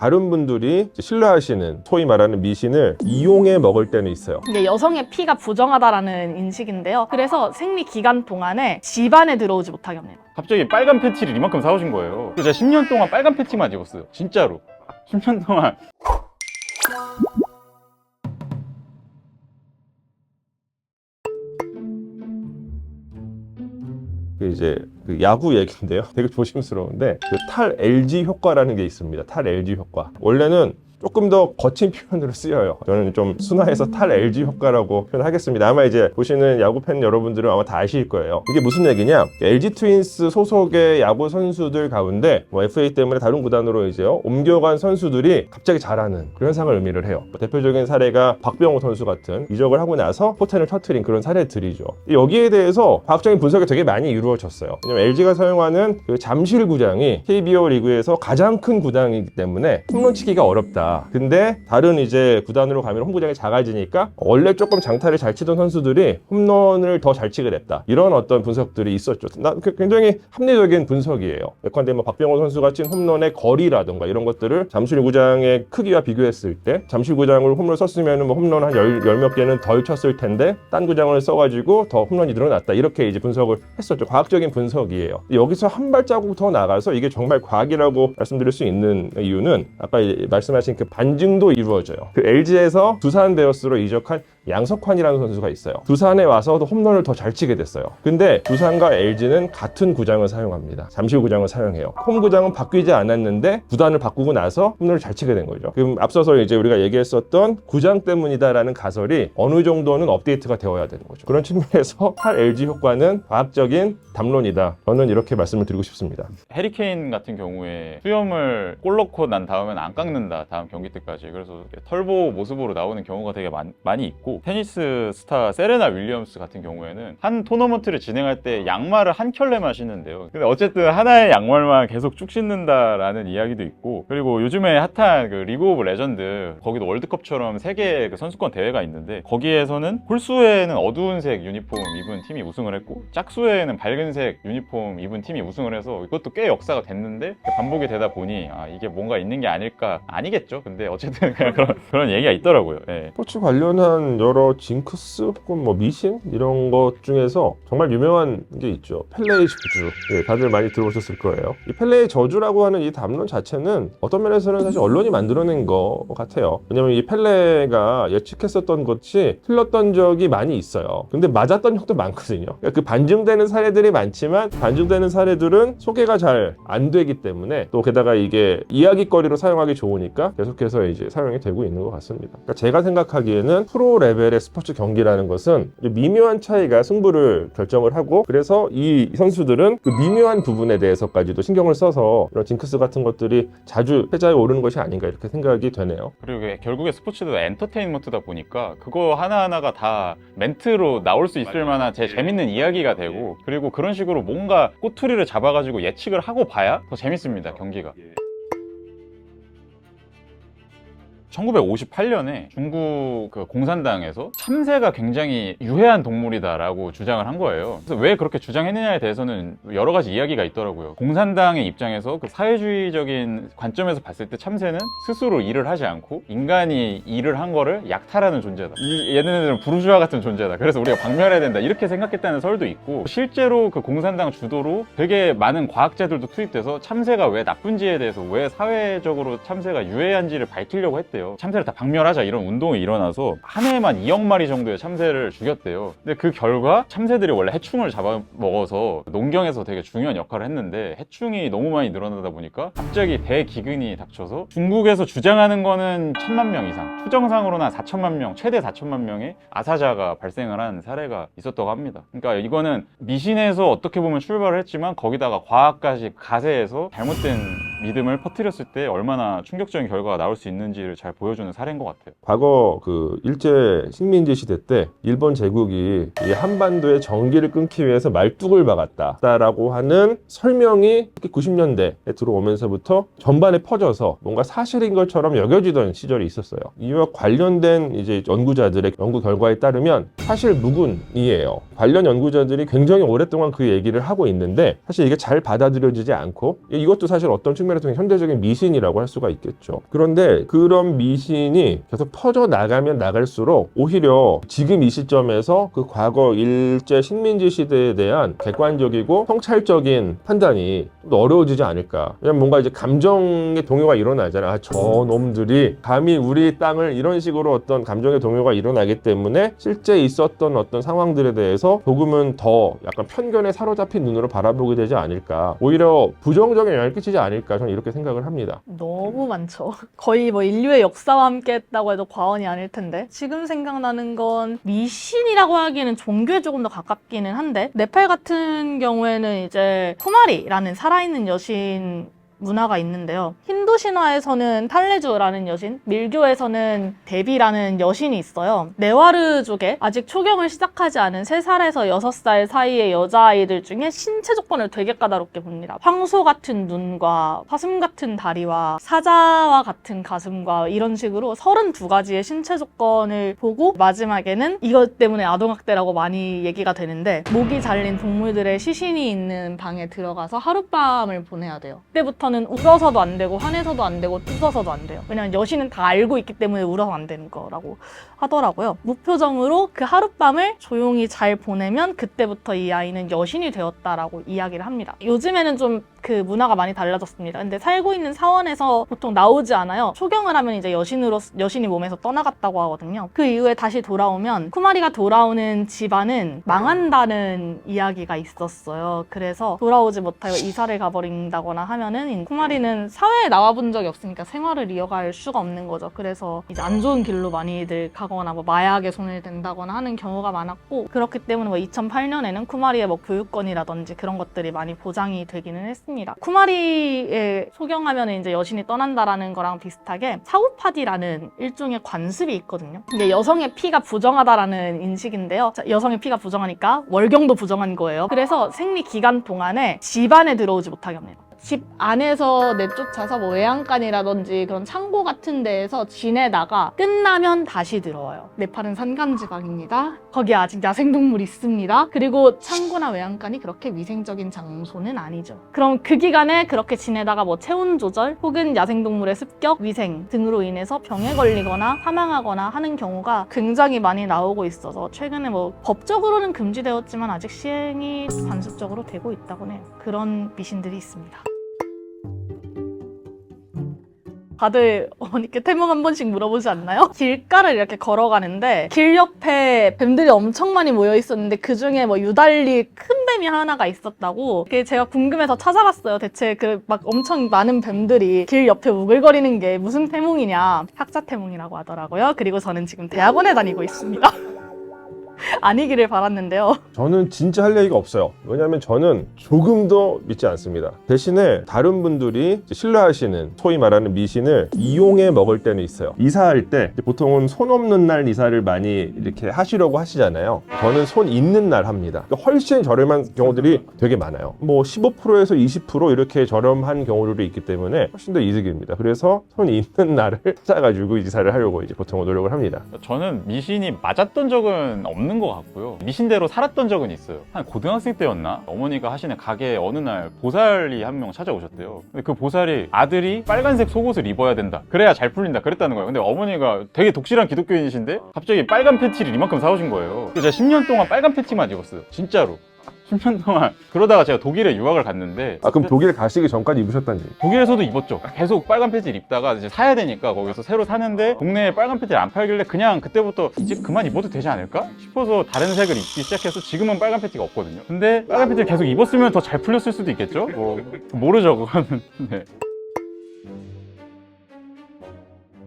다른 분들이 신뢰하시는 소위 말하는 미신을 이용해 먹을 때는 있어요. 이게 여성의 피가 부정하다라는 인식인데요. 그래서 생리 기간 동안에 집안에 들어오지 못하게 합니다. 갑자기 빨간 팬티를 이만큼 사오신 거예요. 그래서 제가 10년 동안 빨간 팬티만 입었어요. 진짜로. 10년 동안. 이제 그 야구 얘기인데요. 되게 조심스러운데 그 탈 LG 효과라는 게 있습니다. 탈 LG 효과. 원래는 조금 더 거친 표현으로 쓰여요. 저는 좀 순화해서 탈 LG 효과라고 표현하겠습니다. 아마 이제 보시는 야구 팬 여러분들은 아마 다 아실 거예요. 이게 무슨 얘기냐? LG 트윈스 소속의 야구 선수들 가운데 FA 때문에 다른 구단으로 이제 옮겨간 선수들이 갑자기 잘하는 그런 현상을 의미를 해요. 대표적인 사례가 박병호 선수 같은 이적을 하고 나서 포텐을 터트린 그런 사례들이죠. 여기에 대해서 과학적인 분석이 되게 많이 이루어졌어요. 왜냐면 LG가 사용하는 그 잠실구장이 KBO 리그에서 가장 큰 구장이기 때문에 홈런 치기가 어렵다. 근데 다른 이제 구단으로 가면 홈구장이 작아지니까 원래 조금 장타를 잘 치던 선수들이 홈런을 더 잘 치게 됐다. 이런 어떤 분석들이 있었죠. 굉장히 합리적인 분석이에요. 예컨대 뭐 박병호 선수가 친 홈런의 거리라든가 이런 것들을 잠실구장의 크기와 비교했을 때 잠실구장으로 홈런을 썼으면 뭐 홈런 한 열 몇 개는 덜 쳤을 텐데 딴 구장을 써가지고 더 홈런이 늘어났다. 이렇게 이제 분석을 했었죠. 과학적인 분석이에요. 여기서 한 발자국 더 나가서 이게 정말 과학이라고 말씀드릴 수 있는 이유는 아까 말씀하신 그 반증도 이루어져요. 그 LG에서 두산 베어스로 이적한 양석환이라는 선수가 있어요. 두산에 와서도 홈런을 더 잘 치게 됐어요. 근데 두산과 LG는 같은 구장을 사용합니다. 잠실구장을 사용해요. 홈구장은 바뀌지 않았는데 구단을 바꾸고 나서 홈런을 잘 치게 된 거죠. 그럼 앞서서 이제 우리가 얘기했었던 구장 때문이다라는 가설이 어느 정도는 업데이트가 되어야 되는 거죠. 그런 측면에서 탈 LG 효과는 과학적인 담론이다. 저는 이렇게 말씀을 드리고 싶습니다. 해리케인 같은 경우에 수염을 골 넣고 난 다음엔 안 깎는다. 다음 경기 때까지. 그래서 털보 모습으로 나오는 경우가 되게 많이 있고, 테니스 스타 세레나 윌리엄스 같은 경우에는 한 토너먼트를 진행할 때 양말을 한 켤레만 신는데요. 근데 어쨌든 하나의 양말만 계속 쭉 신는다라는 이야기도 있고, 그리고 요즘에 핫한 그 리그 오브 레전드, 거기도 월드컵처럼 세계 그 선수권 대회가 있는데 거기에서는 홀수에는 어두운 색 유니폼 입은 팀이 우승을 했고 짝수에는 밝은 색 유니폼 입은 팀이 우승을 해서 이것도 꽤 역사가 됐는데 반복이 되다 보니 이게 뭔가 있는 게 아닐까. 아니겠죠. 근데 어쨌든 그냥 그런 얘기가 있더라고요. 네. 스포츠 관련한 여러 징크스 혹은 뭐 미신 이런 것 중에서 정말 유명한 게 있죠. 펠레의 저주. 예, 다들 많이 들어보셨을 거예요. 이 펠레의 저주라고 하는 이 담론 자체는 어떤 면에서는 사실 언론이 만들어낸 것 같아요. 왜냐면 이 펠레가 예측했었던 것이 틀렸던 적이 많이 있어요. 근데 맞았던 적도 많거든요. 그러니까 그 반증되는 사례들이 많지만 반증되는 사례들은 소개가 잘 안 되기 때문에 또 게다가 이게 이야기거리로 사용하기 좋으니까 계속해서 이제 사용이 되고 있는 것 같습니다. 그러니까 제가 생각하기에는 프로 레벨의 스포츠 경기라는 것은 미묘한 차이가 승부를 결정을 하고, 그래서 이 선수들은 그 미묘한 부분에 대해서까지도 신경을 써서 이런 징크스 같은 것들이 자주 패자에 오르는 것이 아닌가 이렇게 생각이 되네요. 그리고 결국에 스포츠도 엔터테인먼트다 보니까 그거 하나하나가 다 멘트로 나올 수 있을 만한 재밌는 이야기가 되고, 그리고 그런 식으로 뭔가 꼬투리를 잡아가지고 예측을 하고 봐야 더 재밌습니다, 경기가. 1958년에 중국 그 공산당에서 참새가 굉장히 유해한 동물이다라고 주장을 한 거예요. 그래서 왜 그렇게 주장했느냐에 대해서는 여러 가지 이야기가 있더라고요. 공산당의 입장에서 그 사회주의적인 관점에서 봤을 때 참새는 스스로 일을 하지 않고 인간이 일을 한 거를 약탈하는 존재다. 얘네들은 부르주아 같은 존재다. 그래서 우리가 박멸해야 된다. 이렇게 생각했다는 설도 있고, 실제로 그 공산당 주도로 되게 많은 과학자들도 투입돼서 참새가 왜 나쁜지에 대해서, 왜 사회적으로 참새가 유해한지를 밝히려고 했대요. 참새를 다 박멸하자 이런 운동이 일어나서 한 해에만 2억 마리 정도의 참새를 죽였대요. 근데 그 결과 참새들이 원래 해충을 잡아먹어서 농경에서 되게 중요한 역할을 했는데 해충이 너무 많이 늘어나다 보니까 갑자기 대기근이 닥쳐서 중국에서 주장하는 거는 1000만 명 이상, 추정상으로는 4천만 명, 최대 4천만 명의 아사자가 발생을 한 사례가 있었다고 합니다. 그러니까 이거는 미신에서 어떻게 보면 출발을 했지만 거기다가 과학까지 가세해서 잘못된 믿음을 퍼뜨렸을 때 얼마나 충격적인 결과가 나올 수 있는지를 잘 잘 보여주는 사례인 것 같아요. 과거 그 일제 식민지 시대 때 일본 제국이 이 한반도의 전기를 끊기 위해서 말뚝을 박았다라고 하는 설명이 90년대에 들어오면서부터 전반에 퍼져서 뭔가 사실인 것처럼 여겨지던 시절이 있었어요. 이와 관련된 이제 연구자들의 연구 결과에 따르면 사실 무근이에요. 관련 연구자들이 굉장히 오랫동안 그 얘기를 하고 있는데 사실 이게 잘 받아들여지지 않고, 이것도 사실 어떤 측면에서 현대적인 미신이라고 할 수가 있겠죠. 그런데 그런 미신이 계속 퍼져 나가면 나갈수록 오히려 지금 이 시점에서 그 과거 일제 식민지 시대에 대한 객관적이고 통찰적인 판단이 좀 어려워지지 않을까. 왜냐면 뭔가 이제 감정의 동요가 일어나잖아요. 아, 저 놈들이 감히 우리 땅을 이런 식으로 어떤 감정의 동요가 일어나기 때문에 실제 있었던 어떤 상황들에 대해서 조금은 더 약간 편견에 사로잡힌 눈으로 바라보게 되지 않을까. 오히려 부정적인 영향을 끼치지 않을까. 저는 이렇게 생각을 합니다. 너무 많죠. 거의 뭐 인류의 역사와 함께 했다고 해도 과언이 아닐 텐데, 지금 생각나는 건 미신이라고 하기에는 종교에 조금 더 가깝기는 한데, 네팔 같은 경우에는 이제 쿠마리라는 살아있는 여신 문화가 있는데요. 힌두 신화에서는 탈레주라는 여신, 밀교에서는 데비라는 여신이 있어요. 네와르족에 아직 초경을 시작하지 않은 3살에서 6살 사이의 여자아이들 중에 신체 조건을 되게 까다롭게 봅니다. 황소 같은 눈과 사슴 같은 다리와 사자와 같은 가슴과 이런 식으로 32가지의 신체 조건을 보고 마지막에는 이것 때문에 아동학대라고 많이 얘기가 되는데, 목이 잘린 동물들의 시신이 있는 방에 들어가서 하룻밤을 보내야 돼요. 그때부터 울어서도 안 되고 화내서도 안 되고 웃어서도 안 돼요. 왜냐면 여신은 다 알고 있기 때문에 울어서 안 되는 거라고 하더라고요. 무표정으로 그 하룻밤을 조용히 잘 보내면 그때부터 이 아이는 여신이 되었다라고 이야기를 합니다. 요즘에는 좀 그 문화가 많이 달라졌습니다. 근데 살고 있는 사원에서 보통 나오지 않아요. 초경을 하면 이제 여신이 몸에서 떠나갔다고 하거든요. 그 이후에 다시 돌아오면 쿠마리가 돌아오는 집안은 망한다는 이야기가 있었어요. 그래서 돌아오지 못하고 이사를 가버린다거나 하면은 쿠마리는 사회에 나와본 적이 없으니까 생활을 이어갈 수가 없는 거죠. 그래서 이제 안 좋은 길로 많이들 가거나 뭐 마약에 손을 댄다거나 하는 경우가 많았고, 그렇기 때문에 뭐 2008년에는 쿠마리의 뭐 교육권이라든지 그런 것들이 많이 보장이 되기는 했습니다. 쿠마리에 소경하면 이제 여신이 떠난다라는 거랑 비슷하게 사우파디라는 일종의 관습이 있거든요. 근데 여성의 피가 부정하다라는 인식인데요. 자, 여성의 피가 부정하니까 월경도 부정한 거예요. 그래서 생리 기간 동안에 집안에 들어오지 못하게 합니다. 집 안에서 내쫓아서 뭐 외양간이라든지 그런 창고 같은 데에서 지내다가 끝나면 다시 들어와요. 네팔은 산간지방입니다. 거기에 아직 야생동물이 있습니다. 그리고 창고나 외양간이 그렇게 위생적인 장소는 아니죠. 그럼 그 기간에 그렇게 지내다가 뭐 체온 조절 혹은 야생동물의 습격, 위생 등으로 인해서 병에 걸리거나 사망하거나 하는 경우가 굉장히 많이 나오고 있어서 최근에 뭐 법적으로는 금지되었지만 아직 시행이 관습적으로 되고 있다고 해요. 그런 미신들이 있습니다. 다들 어머니께 태몽 한 번씩 물어보지 않나요? 길가를 이렇게 걸어가는데 길 옆에 뱀들이 엄청 많이 모여 있었는데 그 중에 뭐 유달리 큰 뱀이 하나가 있었다고. 그게 제가 궁금해서 찾아갔어요. 대체 그 막 엄청 많은 뱀들이 길 옆에 우글거리는 게 무슨 태몽이냐. 학자 태몽이라고 하더라고요. 그리고 저는 지금 대학원에 다니고 있습니다. 아니기를 바랐는데요. 저는 진짜 할 얘기가 없어요. 왜냐하면 저는 조금도 믿지 않습니다. 대신에 다른 분들이 신뢰하시는 소위 말하는 미신을 이용해 먹을 때는 있어요. 이사할 때 보통은 손 없는 날 이사를 많이 이렇게 하시려고 하시잖아요. 저는 손 있는 날 합니다. 훨씬 저렴한 경우들이 되게 많아요. 뭐 15%에서 20% 이렇게 저렴한 경우들이 있기 때문에 훨씬 더 이득입니다. 그래서 손 있는 날을 찾아가지고 이사를 하려고 이제 보통 노력을 합니다. 저는 미신이 맞았던 적은 없는 것 같고요. 미신대로 살았던 적은 있어요. 한 고등학생 때였나? 어머니가 하시는 가게에 어느 날 보살이 한 명 찾아오셨대요. 근데 그 보살이 아들이 빨간색 속옷을 입어야 된다. 그래야 잘 풀린다. 그랬다는 거예요. 근데 어머니가 되게 독실한 기독교인이신데 갑자기 빨간 팬티를 이만큼 사오신 거예요. 그래서 제가 10년 동안 빨간 팬티만 입었어요. 진짜로. 10년 동안. 그러다가 제가 독일에 유학을 갔는데. 아, 그럼 독일 가시기 전까지 입으셨다는 얘기? 독일에서도 입었죠. 계속 빨간 팬티를 입다가 이제 사야 되니까 거기서 새로 사는데 동네에 빨간 팬티를 안 팔길래 그냥 그때부터 이제 그만 입어도 되지 않을까 싶어서 다른 색을 입기 시작해서 지금은 빨간 팬티가 없거든요. 근데 빨간 팬티를 계속 입었으면 더 잘 풀렸을 수도 있겠죠? 뭐 모르죠, 그거는. 네.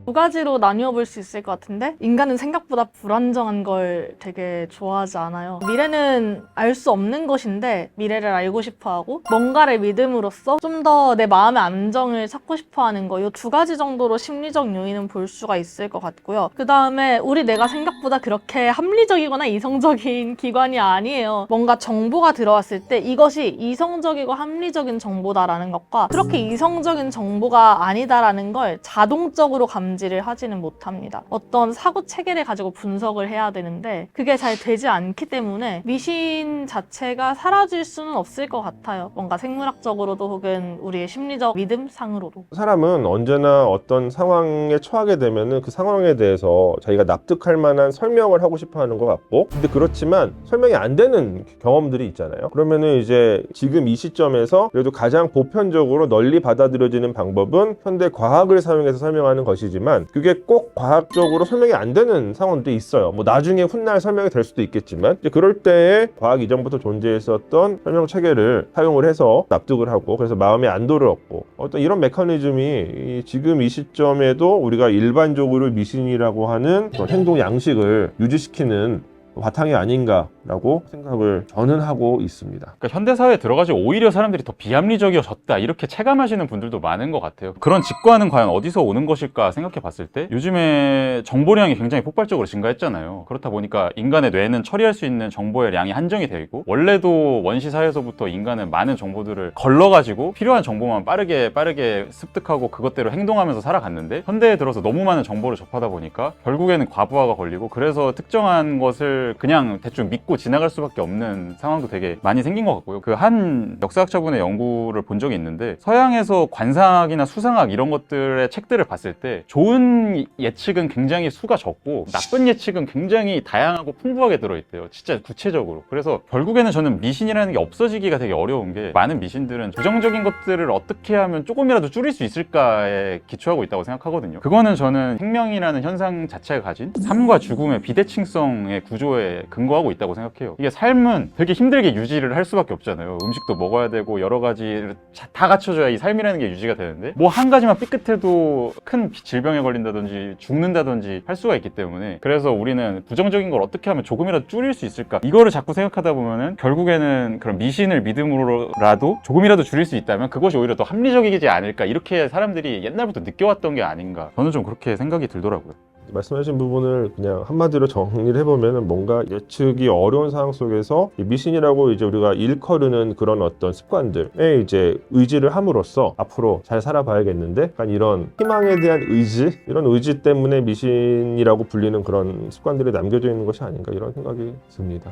두 가지로 나뉘어 볼 수 있을 것 같은데, 인간은 생각보다 불안정한 걸 되게 좋아하지 않아요. 미래는 알 수 없는 것인데 미래를 알고 싶어하고 뭔가를 믿음으로써 좀 더 내 마음의 안정을 찾고 싶어하는 거, 이 두 가지 정도로 심리적 요인은 볼 수가 있을 것 같고요. 그 다음에 우리 뇌가 생각보다 그렇게 합리적이거나 이성적인 기관이 아니에요. 뭔가 정보가 들어왔을 때 이것이 이성적이고 합리적인 정보다라는 것과 그렇게 이성적인 정보가 아니다라는 걸 자동적으로 감지를 하지는 못합니다. 어떤 사고 체계를 가지고 분석을 해야 되는데 그게 잘 되지 않기 때문에 미신 자체가 사라질 수는 없을 것 같아요. 뭔가 생물학적으로도 혹은 우리의 심리적 믿음상으로도. 사람은 언제나 어떤 상황에 처하게 되면은 그 상황에 대해서 자기가 납득할 만한 설명을 하고 싶어 하는 것 같고, 근데 그렇지만 설명이 안 되는 경험들이 있잖아요. 그러면은 이제 지금 이 시점에서 그래도 가장 보편적으로 널리 받아들여지는 방법은 현대 과학을 사용해서 설명하는 것이지만, 그게 꼭 과학적으로 설명이 안 되는 상황도 있어요. 뭐 나중에 훗날 설명이 될 수도 있겠지만, 이제 그럴 때에 과학 이전부터 존재했었던 설명 체계를 사용을 해서 납득을 하고, 그래서 마음의 안도를 얻고, 어떤 이런 메커니즘이 지금 이 시점에도 우리가 일반적으로 미신이라고 하는 어떤 행동 양식을 유지시키는 바탕이 아닌가라고 생각을 저는 하고 있습니다. 그러니까 현대사회에 들어가지고 오히려 사람들이 더 비합리적이어졌다 이렇게 체감하시는 분들도 많은 것 같아요. 그런 직관은 과연 어디서 오는 것일까 생각해 봤을 때 요즘에 정보량이 굉장히 폭발적으로 증가했잖아요. 그렇다 보니까 인간의 뇌는 처리할 수 있는 정보의 양이 한정이 되어 있고, 원래도 원시 사회에서부터 인간은 많은 정보들을 걸러가지고 필요한 정보만 빠르게 습득하고 그것대로 행동하면서 살아갔는데, 현대에 들어서 너무 많은 정보를 접하다 보니까 결국에는 과부하가 걸리고, 그래서 특정한 것을 그냥 대충 믿고 지나갈 수밖에 없는 상황도 되게 많이 생긴 것 같고요. 그 한 역사학자분의 연구를 본 적이 있는데, 서양에서 관상학이나 수상학 이런 것들의 책들을 봤을 때 좋은 예측은 굉장히 수가 적고 나쁜 예측은 굉장히 다양하고 풍부하게 들어있대요. 진짜 구체적으로. 그래서 결국에는 저는 미신이라는 게 없어지기가 되게 어려운 게, 많은 미신들은 부정적인 것들을 어떻게 하면 조금이라도 줄일 수 있을까에 기초하고 있다고 생각하거든요. 그거는 저는 생명이라는 현상 자체가 가진 삶과 죽음의 비대칭성의 구조에 근거하고 있다고 생각해요. 이게 삶은 되게 힘들게 유지를 할 수밖에 없잖아요. 음식도 먹어야 되고 여러 가지 다 갖춰줘야 이 삶이라는 게 유지가 되는데, 뭐 한 가지만 삐끗해도 큰 질병에 걸린다든지 죽는다든지 할 수가 있기 때문에, 그래서 우리는 부정적인 걸 어떻게 하면 조금이라도 줄일 수 있을까, 이거를 자꾸 생각하다 보면은 결국에는 그런 미신을 믿음으로라도 조금이라도 줄일 수 있다면 그것이 오히려 더 합리적이지 않을까, 이렇게 사람들이 옛날부터 느껴왔던 게 아닌가, 저는 좀 그렇게 생각이 들더라고요. 말씀하신 부분을 그냥 한마디로 정리를 해보면, 뭔가 예측이 어려운 상황 속에서 이 미신이라고 이제 우리가 일컬으는 그런 어떤 습관들에 이제 의지를 함으로써 앞으로 잘 살아봐야겠는데, 약간 이런 희망에 대한 의지, 이런 의지 때문에 미신이라고 불리는 그런 습관들이 남겨져 있는 것이 아닌가, 이런 생각이 듭니다.